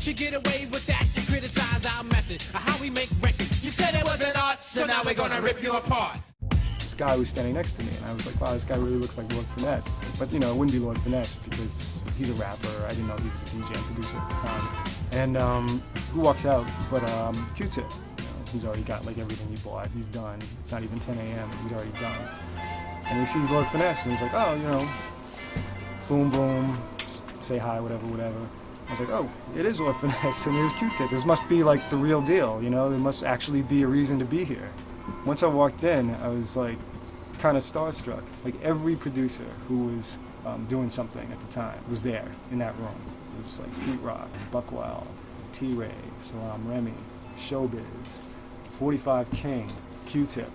you get away with that? You criticize our method of how we make records. You said it wasn't art, so now we're gonna rip you apart. This guy was standing next to me, and I was like, wow, this guy really looks like Lord Finesse. But, you know, it wouldn't be Lord Finesse because he's a rapper. I didn't know he was a DJ and producer at the time. And who walks out but Q-Tip. You know, he's already got like everything you bought, he's done. It's not even 10 a.m. and he's already done. And he sees Lord Finesse, and he's like, oh, you know, boom, boom, say hi, whatever, whatever. I was like, oh, it is Lord Finesse, and here's Q-Tip. This must be like the real deal, you know? There must actually be a reason to be here. Once I walked in, I was like kind of starstruck. Like every producer who was doing something at the time was there in that room. It was like Pete Rock, Buckwild, T-Ray, Salam Remy, Showbiz, 45 King, Q-Tip,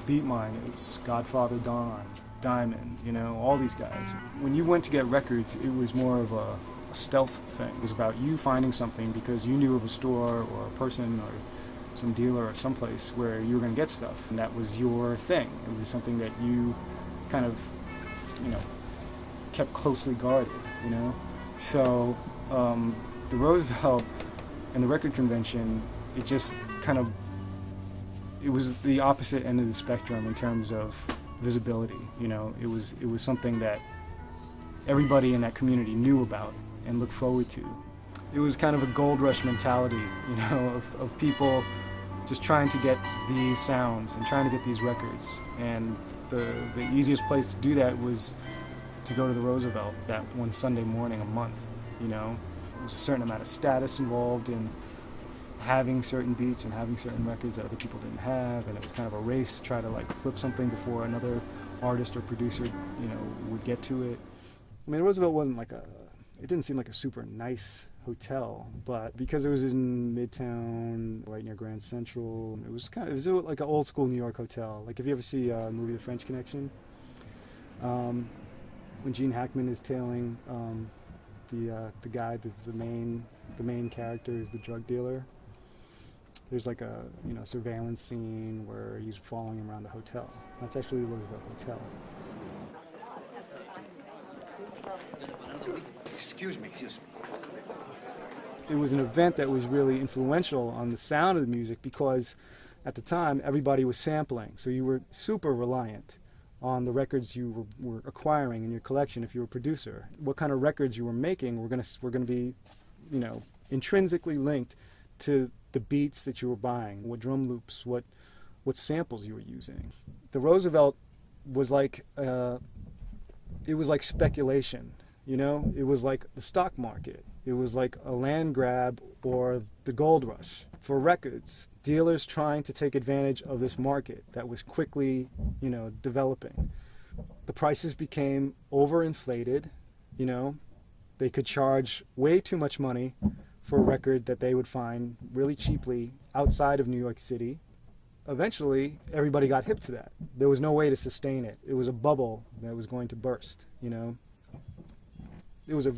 Beatminers, Godfather Don, Diamond, you know, all these guys. When you went to get records, it was more of a stealth thing. It was about you finding something because you knew of a store or a person or some dealer or someplace where you were going to get stuff, and that was your thing. It was something that you kind of, you know, kept closely guarded, you know. So the Roosevelt and the record convention, it just kind of, it was the opposite end of the spectrum in terms of visibility, you know. It was something that everybody in that community knew about and looked forward to. It was kind of a gold rush mentality, you know, of people just trying to get these sounds and trying to get these records. And the easiest place to do that was to go to the Roosevelt that one Sunday morning a month, you know. There was a certain amount of status involved in having certain beats and having certain records that other people didn't have, and it was kind of a race to try to like flip something before another artist or producer, you know, would get to it. I mean, Roosevelt wasn't like it didn't seem like a super nice hotel, but because it was in Midtown, right near Grand Central, it was like an old school New York hotel. Like if you ever see the movie The French Connection, when Gene Hackman is tailing the guy, the main character is the drug dealer. There's like a, you know, surveillance scene where he's following him around the hotel. That's actually the Roosevelt Hotel. Excuse me. It was an event that was really influential on the sound of the music because at the time everybody was sampling, so you were super reliant on the records you were acquiring in your collection if you were a producer. What kind of records you were making were going to be, you know, intrinsically linked to the beats that you were buying, what drum loops, what samples you were using. The Roosevelt was like it was like speculation, you know. It was like the stock market. It was like a land grab or the gold rush for records. Dealers trying to take advantage of this market that was quickly, you know, developing. The prices became overinflated, you know. They could charge way too much money for a record that they would find really cheaply outside of New York City. Eventually, everybody got hip to that. There was no way to sustain it. It was a bubble that was going to burst, you know. It was a